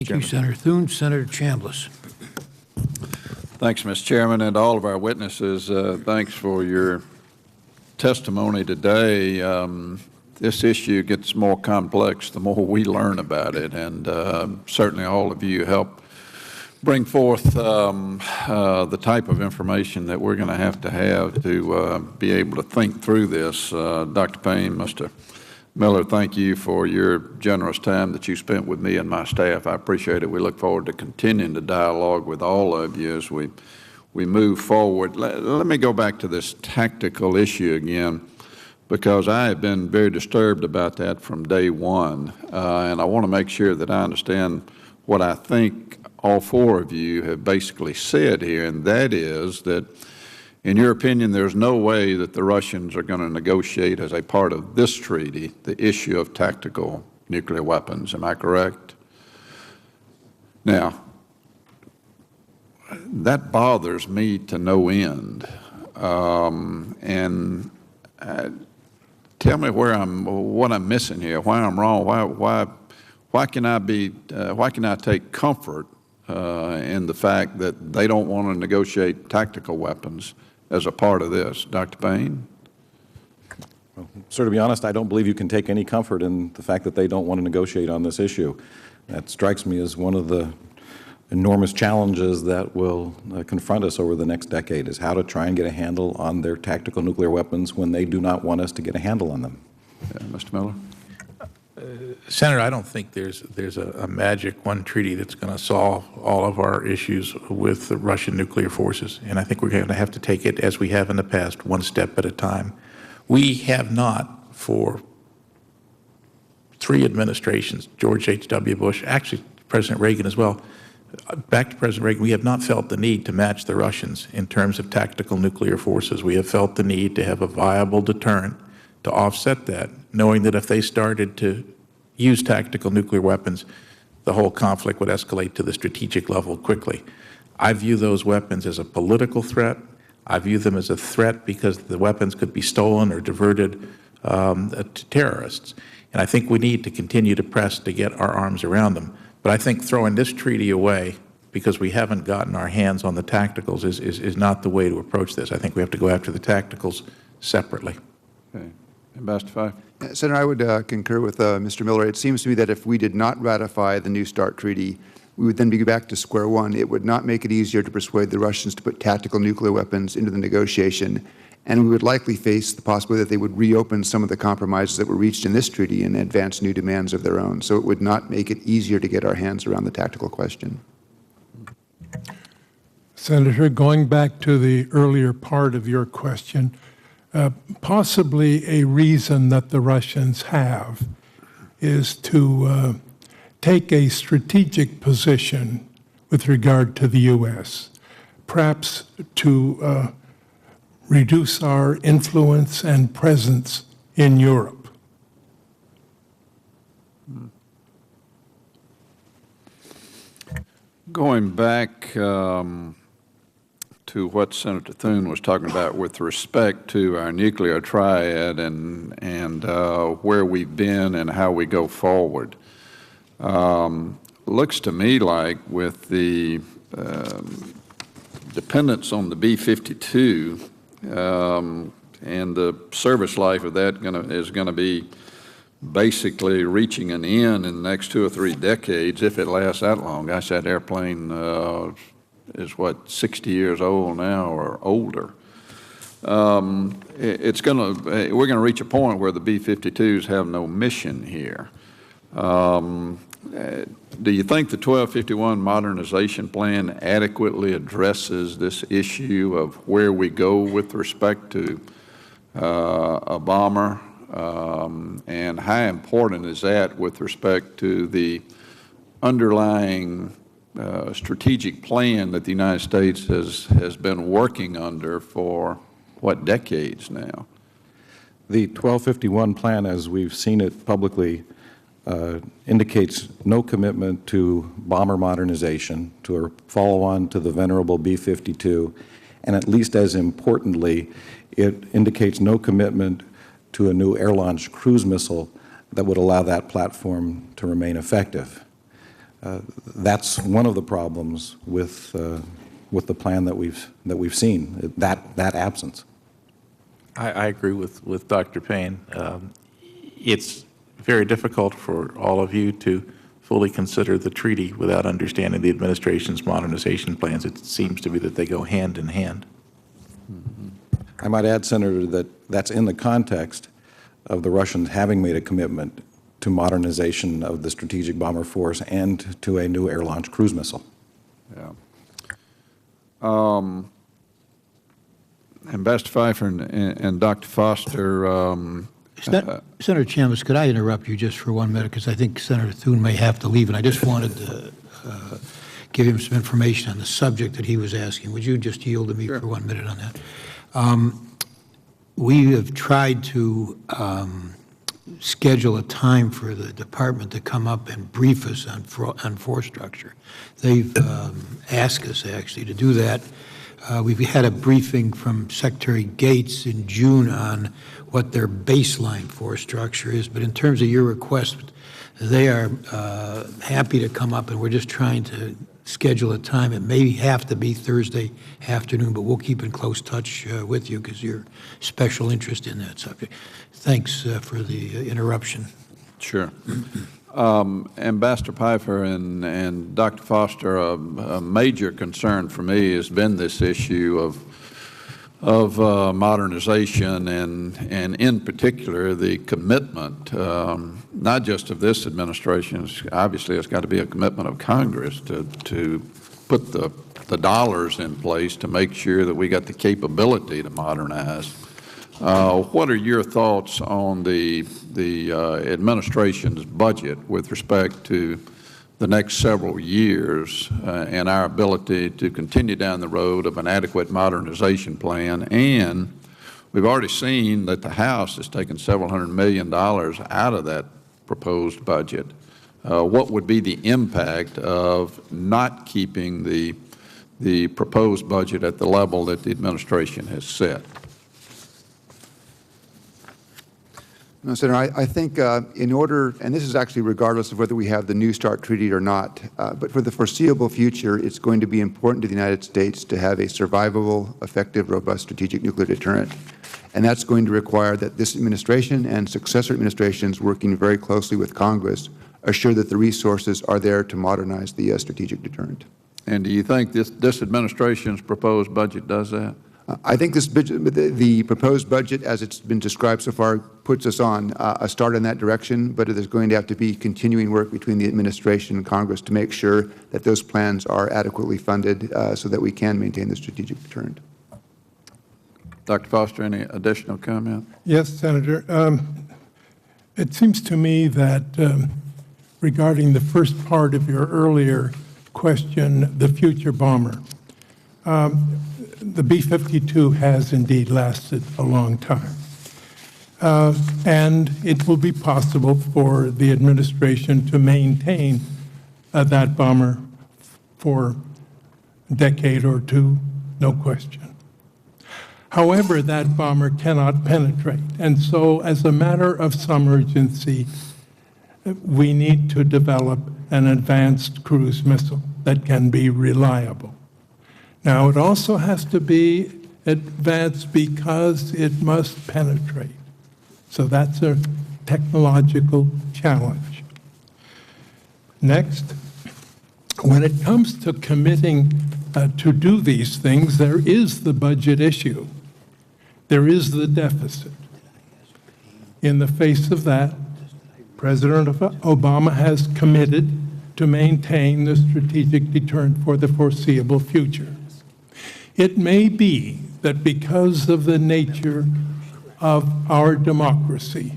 Thank you, Senator Thune. Senator Chambliss. Thanks, Mr. Chairman, and to all of our witnesses. Thanks for your testimony today. This issue gets more complex the more we learn about it, and certainly all of you help bring forth the type of information that we're going to have to be able to think through this. Dr. Payne, Mr. Miller, thank you for your generous time that you spent with me and my staff. I appreciate it. We look forward to continuing the dialogue with all of you as we move forward. Let me go back to this tactical issue again, because I have been very disturbed about that from day one, and I want to make sure that I understand what I think all four of you have basically said here, and that is that, in your opinion, there's no way that the Russians are going to negotiate as a part of this treaty the issue of tactical nuclear weapons. Am I correct? Now, that bothers me to no end. Tell me what I'm missing here, why I'm wrong, why can I take comfort in the fact that they don't want to negotiate tactical weapons as a part of this? Dr. Payne? Well, sir, to be honest, I don't believe you can take any comfort in the fact that they don't want to negotiate on this issue. That strikes me as one of the enormous challenges that will confront us over the next decade, is how to try and get a handle on their tactical nuclear weapons when they do not want us to get a handle on them. Mr. Miller? Senator, I don't think there's a magic one treaty that's going to solve all of our issues with the Russian nuclear forces, and I think we're going to have to take it, as we have in the past, one step at a time. We have not, for 3 administrations, George H.W. Bush, actually President Reagan as well, back to President Reagan, we have not felt the need to match the Russians in terms of tactical nuclear forces. We have felt the need to have a viable deterrent to offset that, knowing that if they started to use tactical nuclear weapons, the whole conflict would escalate to the strategic level quickly. I view those weapons as a political threat. I view them as a threat because the weapons could be stolen or diverted to terrorists. And I think we need to continue to press to get our arms around them. But I think throwing this treaty away because we haven't gotten our hands on the tacticals is not the way to approach this. I think we have to go after the tacticals separately. Okay. Ambassador Pifer? Senator, I would concur with Mr. Miller. It seems to me that if we did not ratify the New START treaty, we would then be back to square one. It would not make it easier to persuade the Russians to put tactical nuclear weapons into the negotiation, and we would likely face the possibility that they would reopen some of the compromises that were reached in this treaty and advance new demands of their own. So it would not make it easier to get our hands around the tactical question. Senator, going back to the earlier part of your question, possibly a reason that the Russians have is to take a strategic position with regard to the U.S., perhaps to reduce our influence and presence in Europe. Going back to what Senator Thune was talking about with respect to our nuclear triad and where we've been and how we go forward, looks to me like with the dependence on the B-52 and the service life of that is going to be basically reaching an end in the next 2 or 3 decades, if it lasts that long. Gosh, that airplane is what, 60 years old now or older. We're going to reach a point where the B-52s have no mission here. Do you think the 1251 modernization plan adequately addresses this issue of where we go with respect to a bomber? And how important is that with respect to the underlying strategic plan that the United States has been working under for, what, decades now? The 1251 plan, as we've seen it publicly, indicates no commitment to bomber modernization, to a follow-on to the venerable B-52, and at least as importantly, it indicates no commitment to a new air-launched cruise missile that would allow that platform to remain effective. That's one of the problems with the plan that we've seen, that absence. I agree with Dr. Payne. It's very difficult for all of you to fully consider the treaty without understanding the administration's modernization plans. It seems to be that they go hand in hand. I might add, Senator, that that's in the context of the Russians having made a commitment to modernization of the strategic bomber force and to a new air-launched cruise missile. Yeah. Ambassador Pifer and Dr. Foster, Senator Chambliss, could I interrupt you just for 1 minute? Because I think Senator Thune may have to leave, and I just wanted to give him some information on the subject that he was asking. Would you just yield to me for 1 minute on that? We have tried to schedule a time for the department to come up and brief us on force structure. They've asked us, actually, to do that. We've had a briefing from Secretary Gates in June on what their baseline force structure is, but in terms of your request, they are happy to come up, and we're just trying to schedule a time. It may have to be Thursday afternoon, but we'll keep in close touch with you because you're special interest in that subject. Thanks for the interruption. Sure. Ambassador Pifer and Dr. Foster, a major concern for me has been this issue of modernization and in particular the commitment, not just of this administration. Obviously, it's got to be a commitment of Congress to put the dollars in place to make sure that we got the capability to modernize. What are your thoughts on the administration's budget with respect to the next several years and our ability to continue down the road of an adequate modernization plan? And we've already seen that the House has taken several $100 million out of that proposed budget. What would be the impact of not keeping the proposed budget at the level that the administration has set? No, Senator, I think in order, and this is actually regardless of whether we have the New START treaty or not, but for the foreseeable future, it's going to be important to the United States to have a survivable, effective, robust strategic nuclear deterrent. And that's going to require that this administration and successor administrations working very closely with Congress assure that the resources are there to modernize the strategic deterrent. And do you think this administration's proposed budget does that? I think the proposed budget, as it's been described so far, puts us on a start in that direction, but there's going to have to be continuing work between the administration and Congress to make sure that those plans are adequately funded so that we can maintain the strategic deterrent. Dr. Foster, any additional comment? Yes, Senator. It seems to me that regarding the first part of your earlier question, the future bomber, the B-52 has indeed lasted a long time. And it will be possible for the administration to maintain that bomber for a decade or two, no question. However, that bomber cannot penetrate. And so as a matter of some urgency, we need to develop an advanced cruise missile that can be reliable. Now, it also has to be advanced because it must penetrate. So that's a technological challenge. Next, when it comes to committing to do these things, there is the budget issue. There is the deficit. In the face of that, President Obama has committed to maintain the strategic deterrent for the foreseeable future. It may be that because of the nature of our democracy,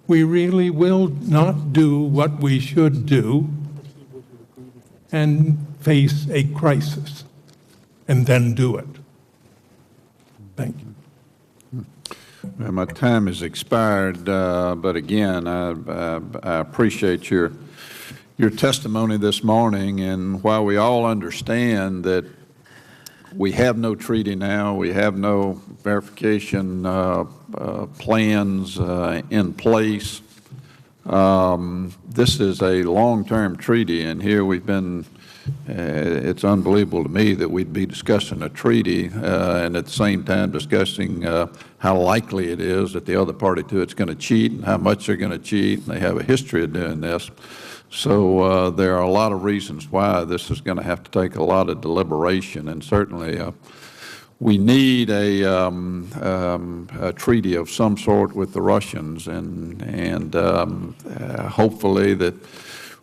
we really will not do what we should do and face a crisis and then do it. Thank you. Well, my time has expired, but again, I appreciate your testimony this morning, and while we all understand that we have no treaty now, we have no verification plans in place, This is a long-term treaty, and here we've been, it's unbelievable to me that we'd be discussing a treaty and at the same time discussing how likely it is that the other party to it's going to cheat and how much they're going to cheat, and they have a history of doing this. So there are a lot of reasons why this is going to have to take a lot of deliberation, and certainly we need a treaty of some sort with the Russians, and hopefully that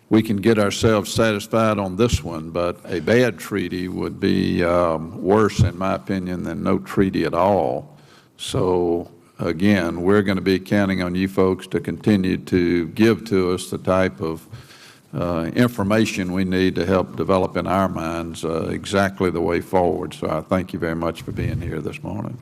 we can get ourselves satisfied on this one, but a bad treaty would be worse, in my opinion, than no treaty at all. So again, we're going to be counting on you folks to continue to give to us the type of information we need to help develop in our minds exactly the way forward. So I thank you very much for being here this morning.